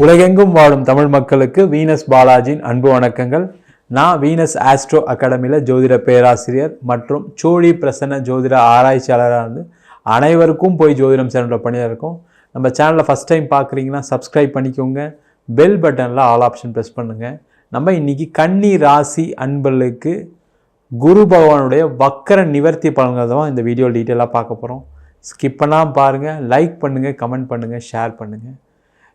உலகெங்கும் வாழும் தமிழ் மக்களுக்கு வீனஸ் பாலாஜியின் அன்பு வணக்கங்கள். நான் வீனஸ் ஆஸ்ட்ரோ அகாடமியில் ஜோதிட பேராசிரியர் மற்றும் சோழி பிரசன்ன ஜோதிட ஆராய்ச்சியாளராக இருந்து அனைவருக்கும் போய் ஜோதிடம் சென்ற பணியாக இருக்கும். நம்ம சேனலில் ஃபஸ்ட் டைம் பார்க்குறீங்கன்னா சப்ஸ்கிரைப் பண்ணிக்கோங்க, பெல் பட்டனில் ஆல் ஆப்ஷன் ப்ரெஸ் பண்ணுங்கள். நம்ம இன்றைக்கி கன்னி ராசி அன்பர்களுக்கு குரு பகவானுடைய வக்கர நிவர்த்தி பலன்கள் தான் இந்த வீடியோ டீட்டெயிலாக பார்க்க போகிறோம். ஸ்கிப் பண்ணாமல் பாருங்கள், லைக் பண்ணுங்கள், கமெண்ட் பண்ணுங்கள், ஷேர் பண்ணுங்கள்.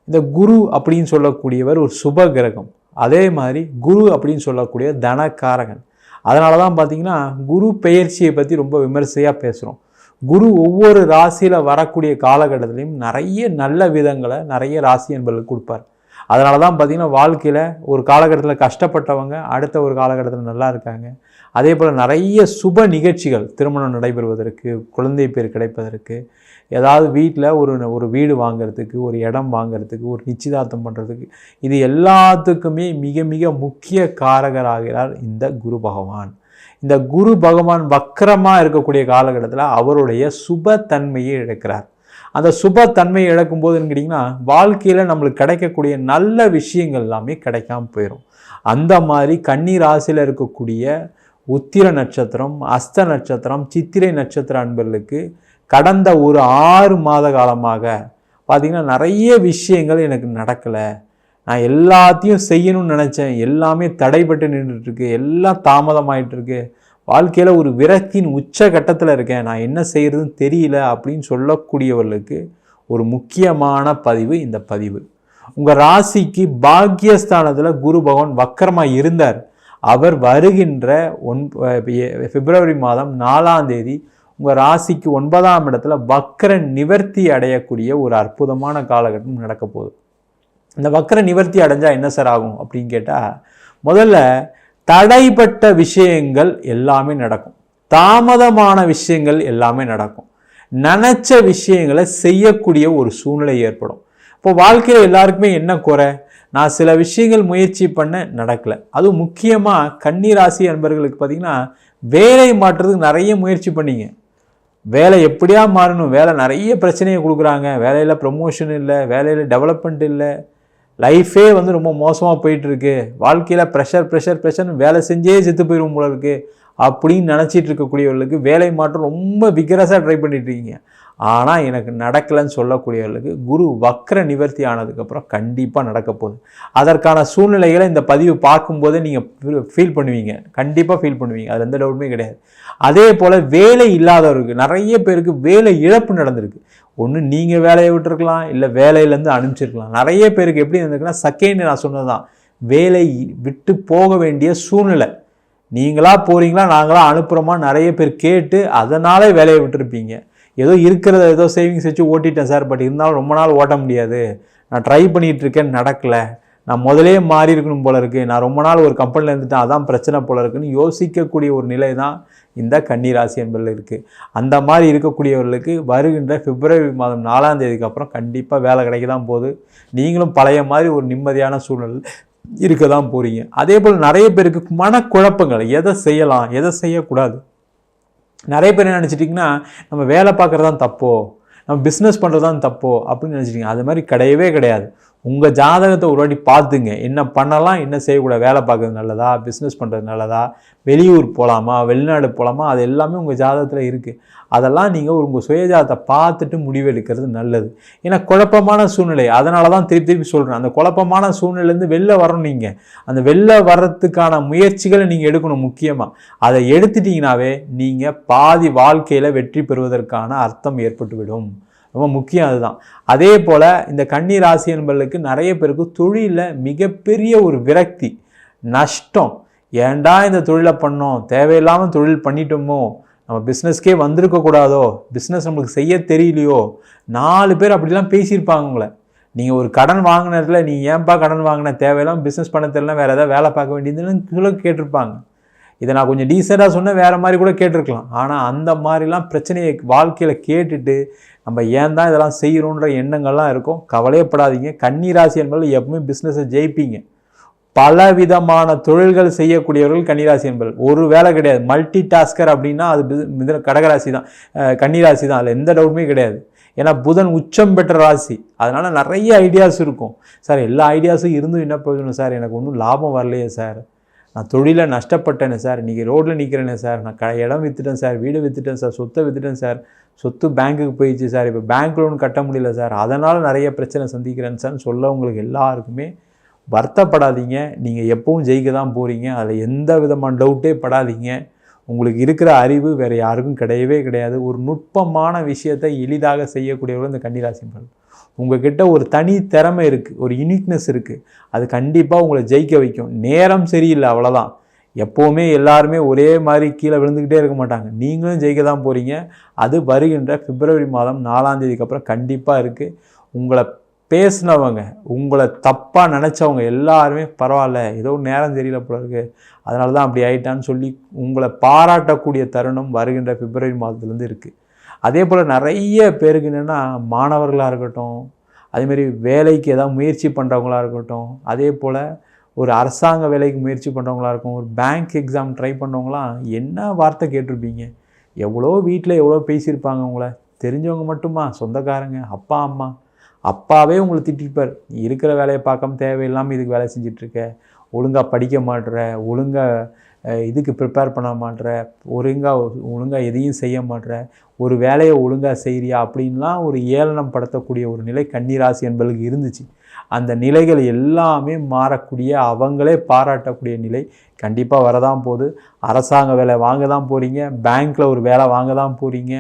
இந்த குரு அப்படின்னு சொல்லக்கூடியவர் ஒரு சுப கிரகம். அதே மாதிரி குரு அப்படின்னு சொல்லக்கூடிய தனக்காரகன். அதனால தான் பார்த்திங்கன்னா குரு பெயர்ச்சியை பற்றி ரொம்ப விமர்சையாக பேசுகிறோம். குரு ஒவ்வொரு ராசியில் வரக்கூடிய காலகட்டத்திலையும் நிறைய நல்ல விதங்களை நிறைய ராசி என்பவர்களுக்கு கொடுப்பார். அதனால தான் பார்த்திங்கன்னா வாழ்க்கையில் ஒரு காலகட்டத்தில் கஷ்டப்பட்டவங்க அடுத்த ஒரு காலகட்டத்தில் நல்லா இருக்காங்க. அதே போல் நிறைய சுப நிகழ்ச்சிகள், திருமணம் நடைபெறுவதற்கு, குழந்தை பேர் கிடைப்பதற்கு, ஏதாவது வீட்டில் ஒரு வீடு வாங்கிறதுக்கு, ஒரு இடம் வாங்கிறதுக்கு, ஒரு நிச்சயதார்த்தம் பண்ணுறதுக்கு, இது எல்லாத்துக்குமே மிக மிக முக்கிய காரகராகிறார் இந்த குரு பகவான். இந்த குரு பகவான் வக்கரமாக இருக்கக்கூடிய காலகட்டத்தில் அவருடைய சுபத்தன்மையை இழக்கிறார். அந்த சுபத்தன்மையை இழக்கும்போதுன்னு கேட்டிங்கன்னா வாழ்க்கையில் நம்மளுக்கு கிடைக்கக்கூடிய நல்ல விஷயங்கள் எல்லாமே கிடைக்காம போயிடும். அந்த மாதிரி கன்னி ராசியில் இருக்கக்கூடிய உத்திர நட்சத்திரம், அஸ்த நட்சத்திரம், சித்திரை நட்சத்திர அன்பர்களுக்கு கடந்த ஒரு 6 மாத காலமாக பார்த்திங்கன்னா நிறைய விஷயங்கள் எனக்கு நடக்கலை. நான் எல்லாத்தையும் செய்யணும்னு நினச்சேன், எல்லாமே தடைபட்டு நின்றுட்டுருக்கு, எல்லாம் தாமதமாயிட்டுருக்கு, வாழ்க்கையில் ஒரு விரக்தியின் உச்ச கட்டத்தில் இருக்கேன், நான் என்ன செய்கிறதுன்னு தெரியல அப்படின்னு சொல்லக்கூடியவர்களுக்கு ஒரு முக்கியமான பதிவு இந்த பதிவு. உங்கள் ராசிக்கு பாக்கியஸ்தானத்தில் குரு பகவான் வக்கரமாக இருந்தார். அவர் வருகின்ற பிப்ரவரி மாதம் 4ஆம் தேதி உங்கள் ராசிக்கு 9ஆம் இடத்துல வக்கர நிவர்த்தி அடையக்கூடிய ஒரு அற்புதமான காலகட்டம் நடக்க போகுது. இந்த வக்கர நிவர்த்தி அடைஞ்சால் என்ன சார் ஆகும் அப்படின்னு கேட்டால், முதல்ல தடைப்பட்ட விஷயங்கள் எல்லாமே நடக்கும், தாமதமான விஷயங்கள் எல்லாமே நடக்கும், நினச்ச விஷயங்களை செய்யக்கூடிய ஒரு சூழ்நிலை ஏற்படும். இப்போ வாழ்க்கையில் எல்லாருக்குமே என்ன குறை, நான் சில விஷயங்கள் முயற்சி பண்ண நடக்கலை. அதுவும் முக்கியமாக கன்னி ராசி அன்பர்களுக்கு பார்த்திங்கன்னா வேலை மாற்றுறதுக்கு நிறைய முயற்சி பண்ணிங்க, வேலை எப்படியா மாறணும், வேலை நிறைய பிரச்சனையை கொடுக்குறாங்க, வேலையில் ப்ரமோஷன் இல்லை, வேலையில் டெவலப்மெண்ட் இல்லை, லைஃபே ரொம்ப மோசமாக போயிட்டுருக்கு, வாழ்க்கையில் ப்ரெஷர்னு வேலை செஞ்சே செத்து போயிடும் போல இருக்குது அப்படின்னு நினச்சிட்டு இருக்கக்கூடியவர்களுக்கு வேலை மாற்றம் ரொம்ப விகரஸாக ட்ரை பண்ணிட்டுருக்கீங்க. ஆனால் எனக்கு நடக்கலைன்னு சொல்லக்கூடியவர்களுக்கு குரு வக்கர நிவர்த்தி ஆனதுக்கப்புறம் கண்டிப்பாக நடக்க போகுது. அதற்கான சூழ்நிலைகளை இந்த பதிவு பார்க்கும்போதே நீங்கள் ஃபீல் பண்ணுவீங்க, கண்டிப்பாக ஃபீல் பண்ணுவீங்க, அது எந்த டவுட்டுமே கிடையாது. அதே போல் வேலை இல்லாதவருக்கு நிறைய பேருக்கு வேலை இழப்பு நடந்திருக்கு. ஒன்று நீங்கள் வேலையை விட்டுருக்கலாம், இல்லை வேலையிலேருந்து அனுப்பிச்சிருக்கலாம். நிறைய பேருக்கு எப்படி இருந்திருக்குன்னா செகண்ட் நான் சொன்னது தான், வேலை விட்டு போக வேண்டிய சூழ்நிலை. நீங்களா போகிறீங்களா நாங்களா அனுப்புகிறோமா நிறைய பேர் கேட்டு அதனாலே வேலையை விட்டுருப்பீங்க. ஏதோ இருக்கிறத ஏதோ சேவிங்ஸ் வச்சு ஓட்டிட்டேன் சார், பட் இருந்தாலும் ரொம்ப நாள் ஓட்ட முடியாது, நான் ட்ரை பண்ணிகிட்டு இருக்கேன், நடக்கலை, நான் முதலே மாறி இருக்கணும் போல இருக்குது, நான் ரொம்ப நாள் ஒரு கம்பெனியில் இருந்துட்டேன் அதான் பிரச்சனை போல இருக்குன்னு யோசிக்கக்கூடிய ஒரு நிலை தான் இந்த கன்னி ராசி என்பதில் இருக்குது. அந்த மாதிரி இருக்கக்கூடியவர்களுக்கு வருகின்ற பிப்ரவரி மாதம் 4ஆம் தேதிக்கு அப்புறம் கண்டிப்பாக வேலை கிடைக்க தான் போகுது. நீங்களும் பழைய மாதிரி ஒரு நிம்மதியான சூழ்நிலை இருக்க தான் போகிறீங்க. அதே போல் நிறைய பேருக்கு மனக்குழப்பங்கள், எதை செய்யலாம் எதை செய்யக்கூடாது. நிறைய பேர் என்ன நினச்சிட்டிங்கன்னா நம்ம வேலை பார்க்குறது தான் தப்போ, நம்ம பிஸ்னஸ் பண்ணுறது தான் தப்போ அப்படின்னு நினச்சிட்டிங்க. அது மாதிரி கிடையவே கிடையாது. உங்கள் ஜாதகத்தை ஒரு வாட்டி பார்த்துங்க, என்ன பண்ணலாம் என்ன செய்யக்கூடாது, வேலை பார்க்குறது நல்லதா, பிஸ்னஸ் பண்ணுறது நல்லதா, வெளியூர் போகலாமா, வெளிநாடு போகலாமா, அது எல்லாமே உங்கள் ஜாதகத்தில் இருக்குது. அதெல்லாம் நீங்கள் உங்கள் சுயஜாதத்தை பார்த்துட்டு முடிவெடுக்கிறது நல்லது. ஏன்னா குழப்பமான சூழ்நிலை, அதனால தான் திருப்பி சொல்கிறேன், அந்த குழப்பமான சூழ்நிலையிலேருந்து வெளில வரணும். நீங்கள் அந்த வெளில வர்றதுக்கான முயற்சிகளை நீங்கள் எடுக்கணும். முக்கியமாக அதை எடுத்துட்டிங்கனாவே நீங்கள் பாதி வாழ்க்கையில் வெற்றி பெறுவதற்கான அர்த்தம் ஏற்பட்டுவிடும். ரொம்ப முக்கியம் அதுதான். அதே போல் இந்த கன்னி ராசி என்பவர்களுக்கு நிறைய பேருக்கு தொழிலில் மிகப்பெரிய ஒரு விரக்தி, நஷ்டம். ஏண்டா இந்த தொழிலை பண்ணோம், தேவையில்லாமல் தொழில் பண்ணிட்டோமோ, நம்ம பிஸ்னஸ்க்கே வந்திருக்கக்கூடாதோ, பிஸ்னஸ் நம்மளுக்கு செய்ய தெரியலையோ, 4 பேர் அப்படிலாம் பேசியிருப்பாங்க உங்களை. நீங்கள் ஒரு கடன் வாங்கினதில் நீ ஏன்பா கடன் வாங்கின, தேவையில்லாமல் பிஸ்னஸ் பண்ண தெரியல, வேறு ஏதாவது வேலை பார்க்க வேண்டியதுன்னு கேட்டிருப்பாங்க. இதை நான் கொஞ்சம் டீசெண்டாக சொன்னால் வேறு மாதிரி கூட கேட்டிருக்கலாம். ஆனால் அந்த மாதிரிலாம் பிரச்சனையை வாழ்க்கையில் கேட்டுட்டு நம்ம ஏன் தான் இதெல்லாம் செய்கிறோன்ற எண்ணங்கள்லாம் இருக்கும். கவலையப்படாதீங்க. கன்னி ராசி என்பது எப்பவுமே பிஸ்னஸை ஜெயிப்பீங்க. பலவிதமான தொழில்கள் செய்யக்கூடியவர்கள் கன்னிராசி என்பது. ஒரு வேலை கிடையாது, மல்டி டாஸ்கர் அப்படின்னா அது கடகராசி தான், கன்னிராசி தான், அதில் எந்த டவுட்டுமே கிடையாது. ஏன்னா புதன் உச்சம் பெற்ற ராசி, அதனால் நிறைய ஐடியாஸ் இருக்கும். சார் எல்லா ஐடியாஸும் இருந்தும் என்ன பிரயோஜனம் சார், எனக்கு ஒன்றும் லாபம் வரலையே சார், நான் தொழிலில் நஷ்டப்பட்டேனே சார், இன்றைக்கி ரோட்டில் நிற்கிறேனே சார், நான் இடம் விற்றுட்டேன் சார், வீடு விற்றுட்டேன் சார், சொத்தை விற்றுட்டேன் சார், சொத்து பேங்க்குக்கு போயிடுச்சு சார், இப்போ பேங்க் லோன் கட்ட முடியல சார், அதனால் நிறைய பிரச்சனை சந்திக்கிறேன் சார்னு சொல்ல உங்களுக்கு எல்லாருக்குமே வருத்தப்படாதீங்க. நீங்கள் எப்பவும் ஜெயிக்க தான் போகிறீங்க, அதில் எந்த விதமான டவுட்டே படாதீங்க. உங்களுக்கு இருக்கிற அறிவு வேறு யாருக்கும் கிடையவே கிடையாது. ஒரு நுட்பமான விஷயத்தை எளிதாக செய்யக்கூடியவர்கள் இந்த கன்னிராசி நண்பர்கள். உங்கள்கிட்ட ஒரு தனி திறமை இருக்குது, ஒரு யூனிக்னஸ் இருக்குது, அது கண்டிப்பாக உங்களை ஜெயிக்க வைக்கும். நேரம் சரியில்லை, அவ்வளோதான். எப்போவுமே எல்லாருமே ஒரே மாதிரி கீழே விழுந்துக்கிட்டே இருக்க மாட்டாங்க. நீங்களும் ஜெயிக்க தான் போகிறீங்க. அது வருகின்ற பிப்ரவரி மாதம் 4ஆம் தேதிக்கு அப்புறம் கண்டிப்பாக இருக்குது. உங்களை பேசினவங்க, உங்களை தப்பாக நினச்சவங்க எல்லாருமே பரவாயில்ல, ஏதோ நேரம் தெரியல போல இருக்குது, அதனால தான் அப்படி ஆயிட்டான்னு சொல்லி உங்களை பாராட்டக்கூடிய தருணம் வருகின்ற பிப்ரவரி மாதத்துலேருந்து இருக்குது. அதே போல் நிறைய பேருக்கு என்னென்னா, மாணவர்களாக இருக்கட்டும், அதேமாரி வேலைக்கு ஏதாவது முயற்சி பண்ணுறவங்களாக இருக்கட்டும், அதே போல் ஒரு அரசாங்க வேலைக்கு முயற்சி பண்ணுறவங்களா இருக்கும், ஒரு பேங்க் எக்ஸாம் ட்ரை பண்ணுறவங்களாம் என்ன வார்த்தை கேட்டிருப்பீங்க, எவ்வளோ வீட்டில் எவ்வளோ பேசியிருப்பாங்க உங்களை. தெரிஞ்சவங்க மட்டுமா, சொந்தக்காரங்க, அப்பா அம்மா, அப்பாவே உங்களை திட்டிருப்பார், இருக்கிற வேலையை பார்க்காம தேவையில்லாமல் இதுக்கு வேலை செஞ்சிட்ருக்க, ஒழுங்காக படிக்க மாட்டுற, ஒழுங்காக இதுக்கு ப்ரிப்பேர் பண்ண மாட்டுற, ஒழுங்காக எதையும் செய்ய மாட்டுற, ஒரு வேலையை ஒழுங்காக செய்கிறியா அப்படின்லாம் ஒரு ஏளனம் படுத்தக்கூடிய ஒரு நிலை கன்னிராசி என்பதுக்கு இருந்துச்சு. அந்த நிலைகள் எல்லாமே மாறக்கூடிய, அவங்களே பாராட்டக்கூடிய நிலை கண்டிப்பாக வரதான் போகுது. அரசாங்க வேலை வாங்க தான் போகிறீங்க, பேங்க்கில் ஒரு வேலை வாங்க தான் போகிறீங்க,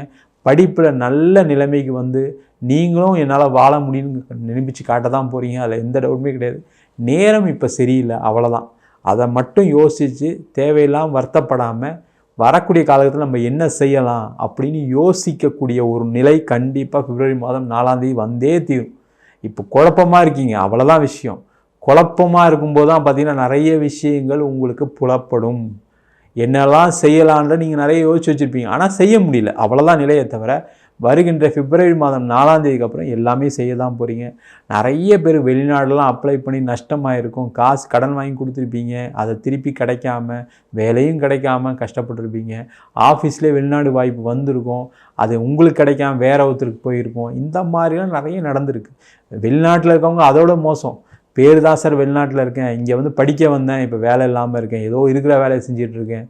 படிப்பில் நல்ல நிலைமைக்கு வந்து நீங்களும் என்னால் வாழ முடியும்னு நிரூபித்து காட்ட தான் போகிறீங்க. அதில் எந்த டவுட்டுமே கிடையாது. நேரம் இப்போ சரியில்லை, அவ்வளோதான். அதை மட்டும் யோசித்து தேவையில்லாமல் வருத்தப்படாமல் வரக்கூடிய காலகட்டத்தில் நம்ம என்ன செய்யலாம் அப்படின்னு யோசிக்கக்கூடிய ஒரு நிலை கண்டிப்பாக பிப்ரவரி மாதம் 4ஆம் தேதி வந்தே தீரும். இப்போ குழப்பமாக இருக்கீங்க, அவ்வளோதான் விஷயம். குழப்பமாக இருக்கும்போது தான் பார்த்திங்கன்னா நிறைய விஷயங்கள் உங்களுக்கு புலப்படும். என்னெல்லாம் செய்யலான்ற நீங்கள் நிறைய யோசிச்சு வச்சுருப்பீங்க, ஆனால் செய்ய முடியல, அவ்வளோதான் நிலையை தவிர வருகின்ற பிப்ரவரி மாதம் 4ஆம் தேதிக்கு அப்புறம் எல்லாமே செய்ய தான் போகிறீங்க. நிறைய பேர் வெளிநாடுலாம் அப்ளை பண்ணி நஷ்டமாக இருக்கும், காசு கடன் வாங்கி கொடுத்துருப்பீங்க, அதை திருப்பி கிடைக்காம, வேலையும் கிடைக்காம கஷ்டப்பட்டுருப்பீங்க. ஆஃபீஸ்லேயே வெளிநாடு வாய்ப்பு வந்திருக்கும், அது உங்களுக்கு கிடைக்காம வேற ஒருத்தருக்கு போயிருக்கும். இந்த மாதிரிலாம் நிறைய நடந்திருக்கு. வெளிநாட்டில் இருக்கவங்க அதோட மோசம், பேர் தான் சார் வெளிநாட்டில் இருக்கேன், இங்கே வந்து படிக்க வந்தேன், இப்போ வேலை இல்லாமல் இருக்கேன், ஏதோ இருக்கிற வேலையை செஞ்சிட்ருக்கேன்,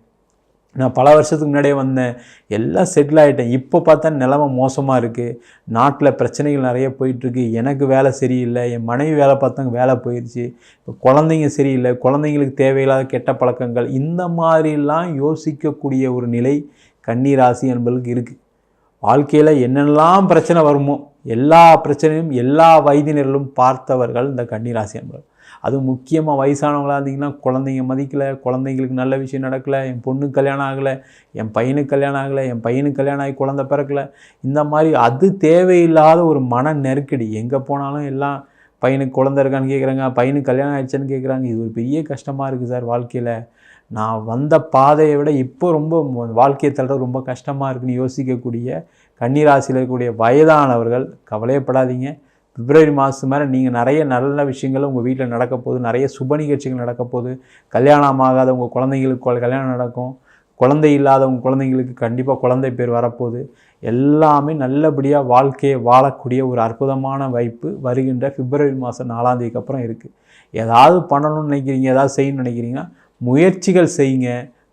நான் பல வருஷத்துக்கு முன்னாடியே வந்தேன், எல்லாம் செட்டில் ஆகிட்டேன், இப்போ பார்த்தா நிலைமை மோசமாக இருக்குது, நாட்டில் பிரச்சனைகள் நிறைய போயிட்டுருக்கு, எனக்கு வேலை சரியில்லை, என் மனைவி வேலை பார்த்தவங்க வேலை போயிடுச்சு, இப்போ குழந்தைங்க சரியில்லை, குழந்தைங்களுக்கு தேவையில்லாத கெட்ட பழக்கங்கள், இந்த மாதிரிலாம் யோசிக்கக்கூடிய ஒரு நிலை கன்னிராசி என்பதுக்கு இருக்குது. வாழ்க்கையில் என்னெல்லாம் பிரச்சனை வருமோ எல்லா பிரச்சனையும் எல்லா வயதினர்களும் பார்த்தவர்கள் இந்த கன்னிராசி என்பது. அதுவும் முக்கியமாக வயசானவங்களாக இருந்தீங்கன்னா, குழந்தைங்க மதிக்கலை, குழந்தைங்களுக்கு நல்ல விஷயம் நடக்கலை, என் பொண்ணுக்கு கல்யாணம் ஆகலை, என் பையனுக்கு கல்யாணம் ஆகலை, என் பையனுக்கு கல்யாணம் ஆகி குழந்தை பிறக்கலை, இந்த மாதிரி அது தேவையில்லாத ஒரு மன நெருக்கடி. எங்கே போனாலும் எல்லாம் பையனுக்கு குழந்தை இருக்கான்னு கேட்குறாங்க, பையனுக்கு கல்யாணம் ஆகிடுச்சான்னு கேட்குறாங்க. இது ஒரு பெரிய கஷ்டமாக இருக்குது சார் வாழ்க்கையில். நான் வந்த பாதையை விட இப்போ ரொம்ப வாழ்க்கையை தள்ளுற ரொம்ப கஷ்டமாக இருக்குன்னு யோசிக்கக்கூடிய கன்னிராசியில் இருக்கக்கூடிய வயதானவர்கள் கவலையப்படாதீங்க. பிப்ரவரி மாதம் மேலே நீங்கள் நிறைய நல்ல விஷயங்கள் உங்கள் வீட்டில் நடக்க போகுது, நிறைய சுப நிகழ்ச்சிகள் நடக்க போகுது. கல்யாணம் ஆகாத உங்கள் குழந்தைங்களுக்கு கல்யாணம் நடக்கும், குழந்தை இல்லாத உங்கள் குழந்தைங்களுக்கு கண்டிப்பாக குழந்தை பேர் வரப்போகுது. எல்லாமே நல்லபடியாக வாழ்க்கையை வாழக்கூடிய ஒரு அற்புதமான வாய்ப்பு வருகின்ற பிப்ரவரி மாதம் 4ஆம் தேதிக்கு அப்புறம் இருக்குது. ஏதாவது பண்ணணும்னு நினைக்கிறீங்க, ஏதாவது செய்யணும்னு நினைக்கிறீங்கன்னா முயற்சிகள் செய்யுங்க.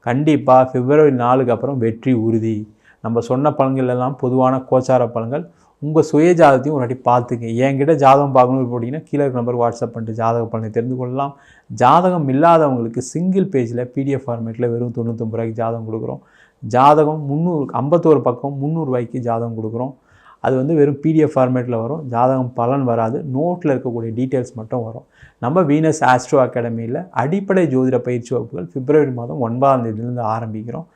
கண்டிப்பாக பிப்ரவரி 4க்கு அப்புறம் வெற்றி உறுதி. நம்ம சொன்ன பலன்கள் எல்லாம் பொதுவான கோச்சார பலன்கள். உங்கள் சுய ஜாதகத்தையும் ஒரு வாட்டி பார்த்துங்க. என்கிட்ட ஜாதகம் பார்க்கணும்னு போட்டிங்கன்னா கீழே நம்பர் வாட்ஸ்அப் பண்ணிட்டு ஜாதக பலனை தெரிந்து கொள்ளலாம். ஜாதகம் இல்லாதவங்களுக்கு சிங்கிள் பேஜில் PDF ஃபார்மேட்டில் வெறும் 99 ரூபாய்க்கு ஜாதகம் கொடுக்குறோம். ஜாதகம் 51 பக்கம் 300 ரூபாய்க்கு ஜாதகம் கொடுக்குறோம். அது வந்து வெறும் PDF ஃபார்மேட்டில் வரும். ஜாதகம் பலன் வராது, நோட்டில் இருக்கக்கூடிய டீட்டெயில்ஸ் மட்டும் வரும். நம்ம வீனஸ் ஆஸ்ட்ரோ அகாடமியில் அடிப்படை ஜோதிட பயிற்சி வகுப்புகள் பிப்ரவரி மாதம் 9ஆம் தேதியிலேருந்து ஆரம்பிக்கிறோம்.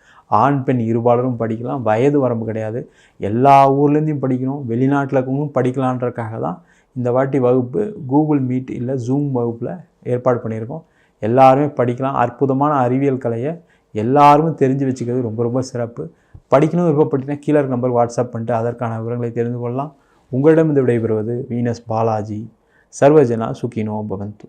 ஆண் பெண் இருபாலரும் படிக்கலாம், வயது வரம்பு கிடையாது. எல்லா ஊர்லேருந்தையும் படிக்கணும், வெளிநாட்டில் இருக்கவங்களும் படிக்கலான்றதுக்காக தான் இந்த வாட்டி வகுப்பு கூகுள் மீட் இல்லை ஜூம் வகுப்பில் ஏற்பாடு பண்ணியிருக்கோம். எல்லாருமே படிக்கலாம். அற்புதமான அறிவியல் கலையை எல்லாருமே தெரிஞ்சு வச்சுக்கிறது ரொம்ப ரொம்ப சிறப்பு. படிக்கணும் விருப்பப்பட்டீங்கன்னா கீழே நம்பர் வாட்ஸ்அப் பண்ணிட்டு அதற்கான விவரங்களை தெரிந்து கொள்ளலாம். உங்களிடம் இந்த விடைபெறுவது வீனஸ் பாலாஜி. சர்வஜனா சுகினோ பவந்து.